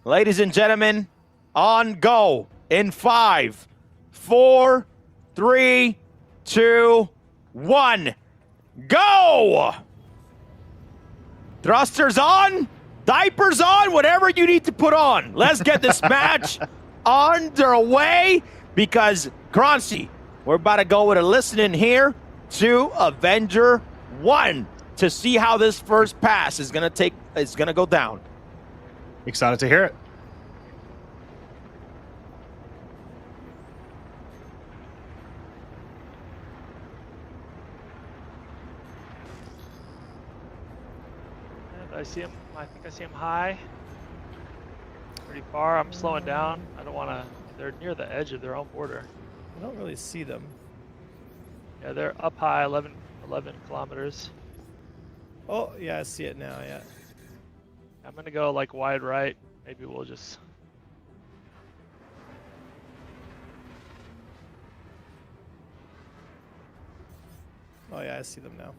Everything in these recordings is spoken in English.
Ladies and gentlemen, on go in 5, 4, 3, 2, 1. Go! Thrusters on, diapers on, whatever you need to put on. Let's get this match underway because, Croncy, we're about to go with a listening here to Avenger 1 to see how this first pass is gonna go down. Excited to hear it. I see him. I think I see him high. Pretty far. I'm slowing down. I don't want to. They're near the edge of their own border. I don't really see them. Yeah, they're up high, 11 kilometers. Oh, yeah, I see it now, yeah. I'm going to go like wide right. Maybe we'll just... Oh, yeah, I see them now.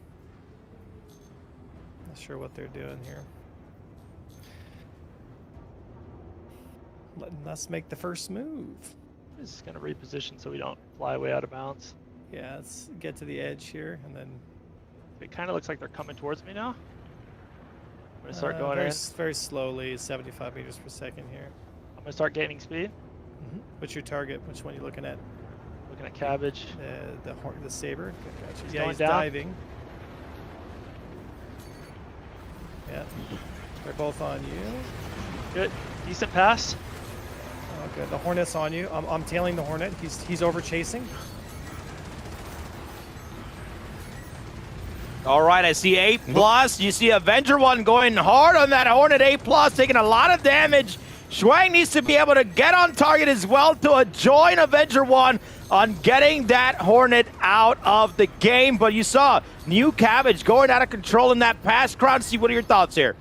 Not sure what they're doing here. Let's make the first move. Just going to reposition so we don't fly way out of bounds. Yeah, let's get to the edge here, and then... It kind of looks like they're coming towards me now. I'm going to start going in. Very slowly, 75 meters per second here. I'm going to start gaining speed. What's your target? Which one are you looking at? Looking at cabbage. The saber? Gotcha. He's Yeah, going he's down. diving. Yeah, they're both on you. Good. Decent pass. Oh, good. The Hornet's on you. I'm tailing the Hornet. He's over chasing. All right, I see A+. You see Avenger 1 going hard on that Hornet A+, taking a lot of damage. Shuang needs to be able to get on target as well to join Avenger 1 on getting that Hornet out of the game. But you saw New Cabbage going out of control in that pass. Croncy, what are your thoughts here?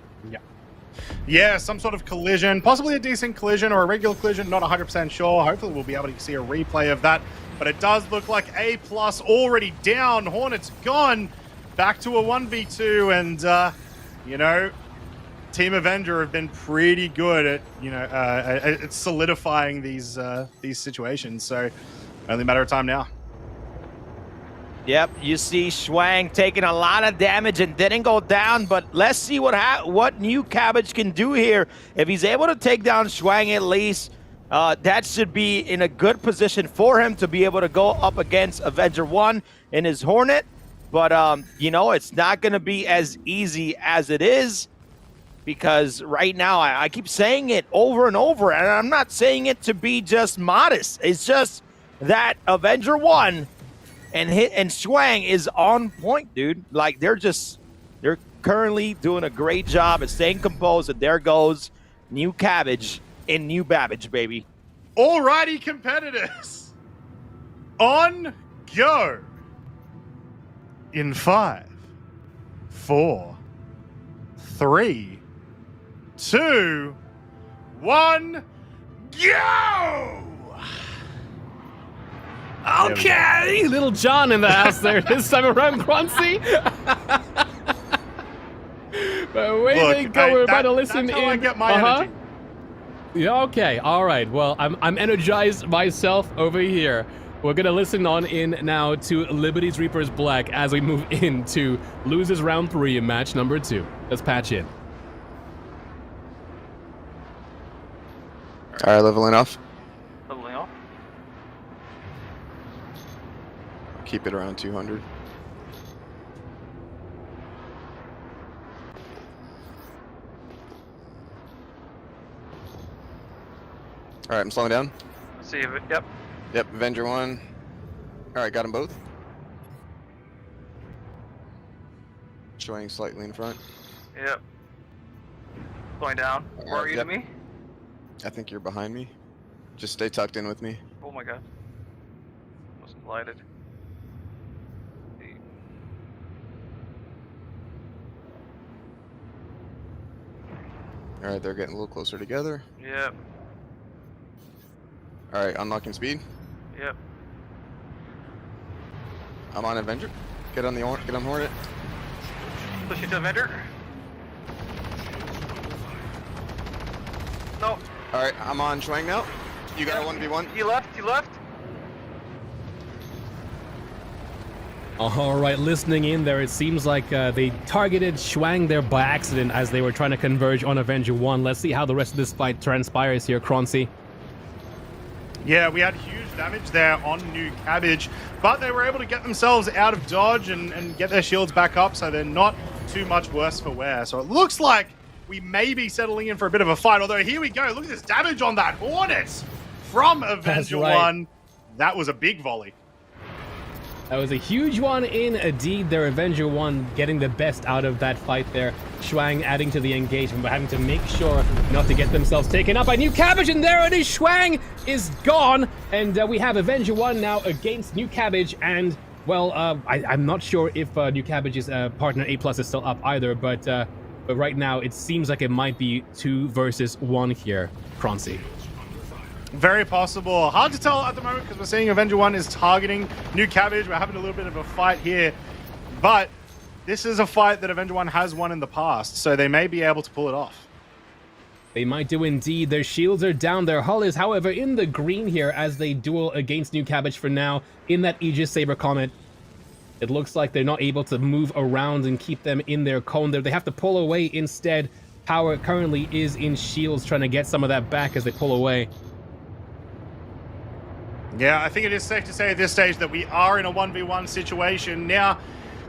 Yeah, some sort of collision, possibly a decent collision or a regular collision, not 100% sure. Hopefully we'll be able to see a replay of that. But it does look like A+ already down. Hornet's gone. Back to a 1v2, and, you know, Team Avenger have been pretty good at, at solidifying these situations. So only a matter of time now. Yep, you see Shuang taking a lot of damage and didn't go down, but let's see what New Cabbage can do here. If he's able to take down Shuang at least, that should be in a good position for him to be able to go up against Avenger 1 in his Hornet. But, it's not going to be as easy as it is because right now I keep saying it over and over, and I'm not saying it to be just modest. It's just that Avenger 1 and Shuang is on point, dude. Like, they're currently doing a great job at staying composed, and there goes New Cabbage in New Babbage, baby. Alrighty, competitors. On go. In 5, 4, 3, 2, 1, go! Okay, Little John in the house there this time around, Croncy. But away they go. We're about to listen that's in. How I get my energy. Yeah. Okay. All right. Well, I'm energized myself over here. We're gonna listen on in now to Liberty's Reaper's Black as we move into losers round 3 in match number 2. Let's patch in. All right, leveling off. Leveling off. Keep it around 200. All right, I'm slowing down. See if it. Yep. Yep, Avenger 1. All right, got them both. Showing slightly in front. Yep. Going down. Where are you to me? I think you're behind me. Just stay tucked in with me. Oh my god. Wasn't lighted. All right, they're getting a little closer together. Yep. All right, unlocking speed. Yep. I'm on Avenger. Get on Hornet. Push you to Avenger. No. All right, I'm on Schwang now. You got a 1v1? You left. You left. All right, listening in there, it seems like they targeted Schwang there by accident as they were trying to converge on Avenger 1. Let's see how the rest of this fight transpires here, Croncy. Yeah, we had huge damage there on New Cabbage, but they were able to get themselves out of dodge and get their shields back up, so they're not too much worse for wear. So it looks like we may be settling in for a bit of a fight, although here we go. Look at this damage on that Hornet from Avenger 1. That was a big volley. That was a huge one indeed. Their Avenger 1 getting the best out of that fight there. Schwang adding to the engagement, but having to make sure not to get themselves taken up by New Cabbage, and there it is. Schwang is gone, and we have Avenger 1 now against New Cabbage, and, well, I'm not sure if New Cabbage's partner A+ is still up either, but right now it seems like it might be 2 versus 1 here, Croncy. Very possible. Hard to tell at the moment because we're seeing Avenger 1 is targeting New Cabbage. We're having a little bit of a fight here, but this is a fight that Avenger 1 has won in the past, so they may be able to pull it off. They might do indeed. Their shields are down. Their hull is, however, in the green here as they duel against New Cabbage for now in that Aegis Saber Comet. It looks like they're not able to move around and keep them in their cone there. They have to pull away instead. Power currently is in shields trying to get some of that back as they pull away. Yeah, I think it is safe to say at this stage that we are in a 1v1 situation. Now,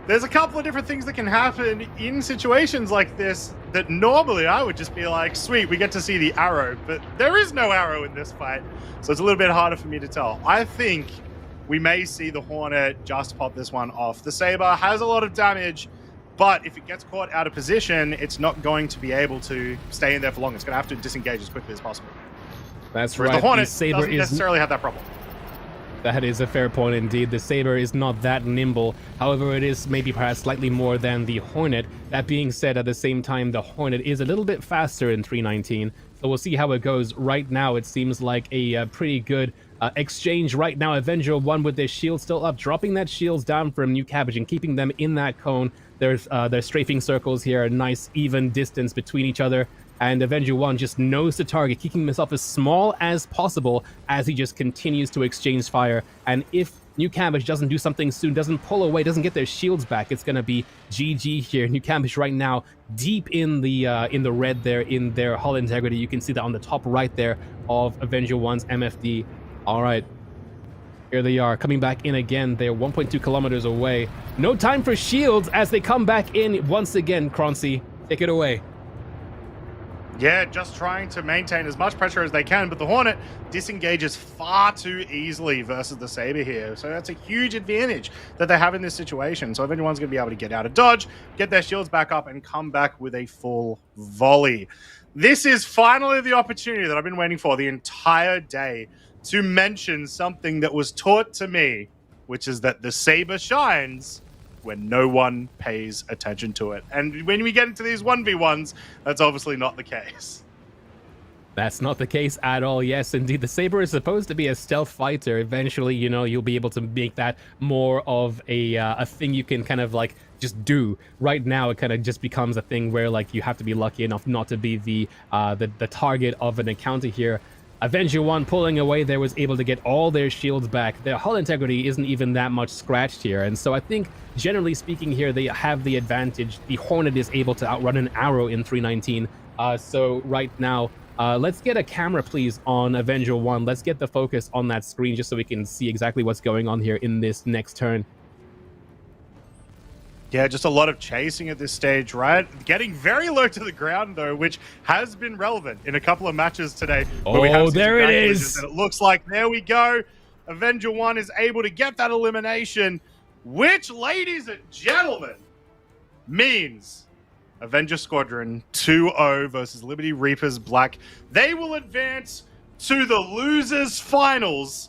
there's a couple of different things that can happen in situations like this that normally I would just be like, sweet, we get to see the arrow, but there is no arrow in this fight, so it's a little bit harder for me to tell. I think we may see the Hornet just pop this one off. The Saber has a lot of damage, but if it gets caught out of position, it's not going to be able to stay in there for long. It's going to have to disengage as quickly as possible. That's Whereas right. the Hornet Saber doesn't necessarily have that problem. That is a fair point indeed. The Saber is not that nimble. However, it is maybe perhaps slightly more than the Hornet. That being said, at the same time, the Hornet is a little bit faster in 319. So we'll see how it goes. Right now, it seems like a pretty good exchange right now. Avenger 1 with their shield still up, dropping that shields down from New Cabbage and keeping them in that cone. There's strafing circles here, a nice even distance between each other. And Avenger 1 just knows the target, keeping himself as small as possible as he just continues to exchange fire. And if New Cabbage doesn't do something soon, doesn't pull away, doesn't get their shields back, it's going to be GG here. New Cabbage right now deep in the red there in their hull integrity. You can see that on the top right there of Avenger 1's MFD. All right. Here they are, coming back in again. They're 1.2 kilometers away. No time for shields as they come back in once again. Croncy, take it away. Yeah, just trying to maintain as much pressure as they can, but the Hornet disengages far too easily versus the Saber here. So that's a huge advantage that they have in this situation. So Avenger 1's going to be able to get out of dodge, get their shields back up, and come back with a full volley. This is finally the opportunity that I've been waiting for the entire day to mention something that was taught to me, which is that the Saber shines when no one pays attention to it. And when we get into these 1v1s, that's obviously not the case. That's not the case at all. Yes, indeed. The Saber is supposed to be a stealth fighter. Eventually, you know, you'll be able to make that more of a thing you can kind of like just do. Right now, it kind of just becomes a thing where like you have to be lucky enough not to be the target of an encounter here. Avenger 1 pulling away there was able to get all their shields back. Their hull integrity isn't even that much scratched here. And so I think, generally speaking here, they have the advantage. The Hornet is able to outrun an arrow in 319. So right now, let's get a camera, please, on Avenger 1. Let's get the focus on that screen just so we can see exactly what's going on here in this next turn. Yeah, just a lot of chasing at this stage, right? Getting very low to the ground, though, which has been relevant in a couple of matches today. Oh, there it is. And it looks like, there we go. Avenger 1 is able to get that elimination, which, ladies and gentlemen, means Avenger Squadron 2-0 versus Liberty Reapers Black. They will advance to the losers finals